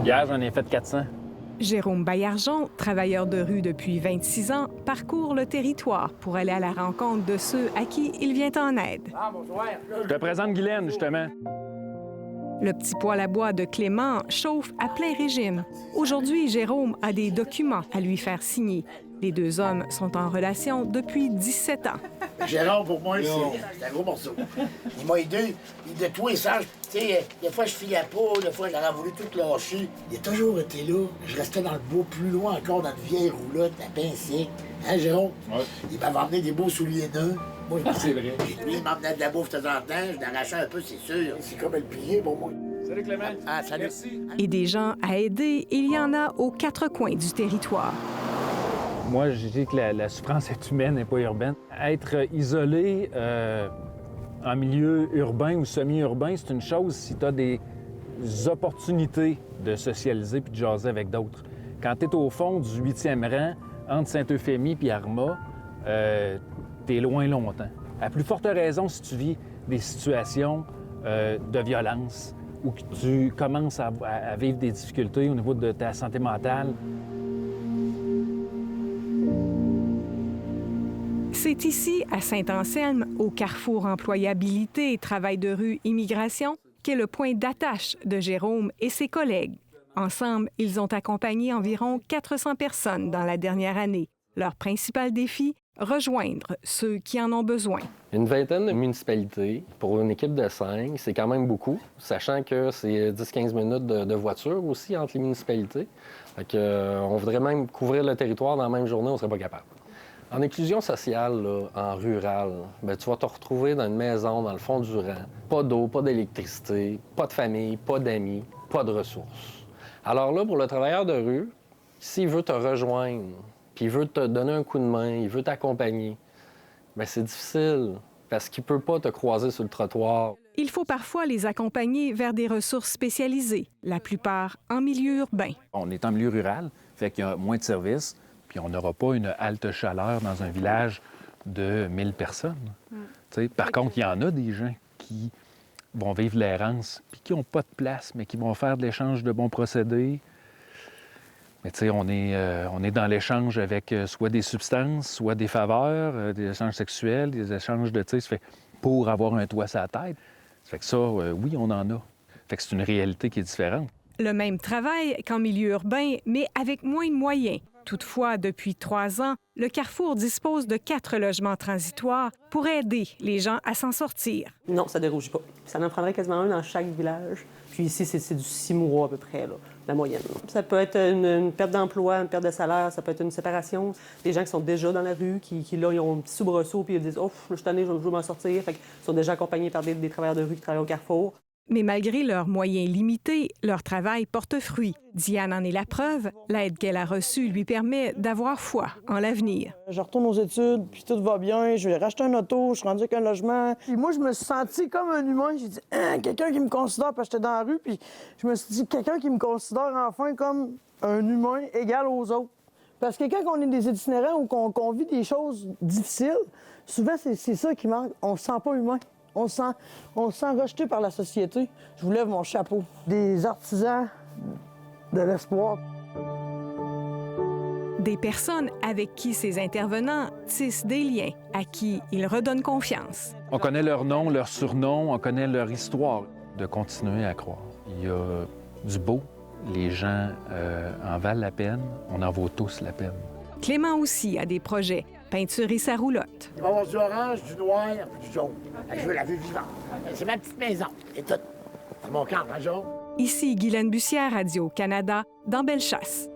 Hier, j'en ai fait 400. Jérôme Baillargeon, travailleur de rue depuis 26 ans, parcourt le territoire pour aller à la rencontre de ceux à qui il vient en aide. Je te présente Guylaine, justement. Le petit poêle à bois de Clément chauffe à plein régime. Aujourd'hui, Jérôme a des documents à lui faire signer. Les deux hommes sont en relation depuis 17 ans. Jérôme, pour moi, c'est un gros morceau. Il m'a aidé. De tous les sages, tu sais, des fois, je filais pas, des fois, j'aurais voulu tout lâcher. Il a toujours été là. Je restais dans le bois plus loin encore, dans une vieille roulotte, à pincer. Hein, Jérôme? Ouais. Il m'avait emmené des beaux souliers neufs. Moi, c'est vrai. Lui, il m'emmenait de la bouffe de temps en temps. Je l'arrachais un peu, c'est sûr. C'est comme le plier, bon, moi. Salut, Clément. Ah, salut. Merci. Et des gens à aider, il y en a aux quatre coins du territoire. Moi, je dis que la souffrance est humaine et pas urbaine. Être isolé en milieu urbain ou semi-urbain, c'est une chose si tu as des opportunités de socialiser puis de jaser avec d'autres. Quand tu es au fond du 8e rang, entre Saint-Euphémie et Arma, tu es loin longtemps. À plus forte raison si tu vis des situations de violence ou que tu commences à vivre des difficultés au niveau de ta santé mentale. C'est ici, à Saint-Anselme, au carrefour employabilité et travail de rue immigration, qu'est le point d'attache de Jérôme et ses collègues. Ensemble, ils ont accompagné environ 400 personnes dans la dernière année. Leur principal défi, rejoindre ceux qui en ont besoin. Une vingtaine de municipalités pour une équipe de 5, c'est quand même beaucoup, sachant que c'est 10-15 minutes de voiture aussi entre les municipalités. Fait que, on voudrait même couvrir le territoire dans la même journée, on ne serait pas capable. En inclusion sociale, là, en rural, bien, tu vas te retrouver dans une maison dans le fond du rang. Pas d'eau, pas d'électricité, pas de famille, pas d'amis, pas de ressources. Alors là, pour le travailleur de rue, s'il veut te rejoindre, puis il veut te donner un coup de main, il veut t'accompagner, bien, c'est difficile parce qu'il ne peut pas te croiser sur le trottoir. Il faut parfois les accompagner vers des ressources spécialisées, la plupart en milieu urbain. On est en milieu rural, fait qu'il y a moins de services, puis on n'aura pas une halte chaleur dans un village de 1000 personnes. Par contre, il y en a des gens qui vont vivre l'errance, puis qui n'ont pas de place, mais qui vont faire de l'échange de bons procédés. Mais tu sais, on est dans l'échange avec soit des substances, soit des faveurs, des échanges sexuels, des échanges de, tu sais, pour avoir un toit sur la tête. Ça fait que ça, oui, on en a. Fait que c'est une réalité qui est différente. Le même travail qu'en milieu urbain, mais avec moins de moyens. Toutefois, depuis 3 ans, le Carrefour dispose de 4 logements transitoires pour aider les gens à s'en sortir. Non, ça ne dérougit pas. Ça en prendrait quasiment un dans chaque village. Puis ici, c'est du 6 mois à peu près, là, la moyenne. Ça peut être une perte d'emploi, une perte de salaire, ça peut être une séparation. Des gens qui sont déjà dans la rue, qui là, ils ont un petit soubresaut, puis ils disent « Oh, je suis tanné, je veux m'en sortir ». Fait qu'ils sont déjà accompagnés par des travailleurs de rue qui travaillent au Carrefour. Mais malgré leurs moyens limités, leur travail porte fruit. Diane en est la preuve. L'aide qu'elle a reçue lui permet d'avoir foi en l'avenir. Je retourne aux études, puis tout va bien. Je vais racheter un auto, je suis rendu avec un logement. Puis moi, je me suis sentie comme un humain. J'ai dit, quelqu'un qui me considère, parce que j'étais dans la rue, puis je me suis dit, quelqu'un qui me considère enfin comme un humain égal aux autres. Parce que quand on est des itinérants ou qu'on vit des choses difficiles, souvent, c'est ça qui manque. On se sent pas humain. On se sent rejeté par la société. Je vous lève mon chapeau. Des artisans de l'espoir. Des personnes avec qui ces intervenants tissent des liens, à qui ils redonnent confiance. On connaît leur nom, leur surnom, on connaît leur histoire. De continuer à croire. Il y a du beau. Les gens en valent la peine. On en vaut tous la peine. Clément aussi a des projets. Peinturer sa roulotte. Il va y avoir du orange, du noir, du jaune. Je veux la vue vivante. C'est ma petite maison. Et tout. C'est mon camp, hein, jaune? Ici Guylaine Bussière, Radio-Canada, dans Bellechasse.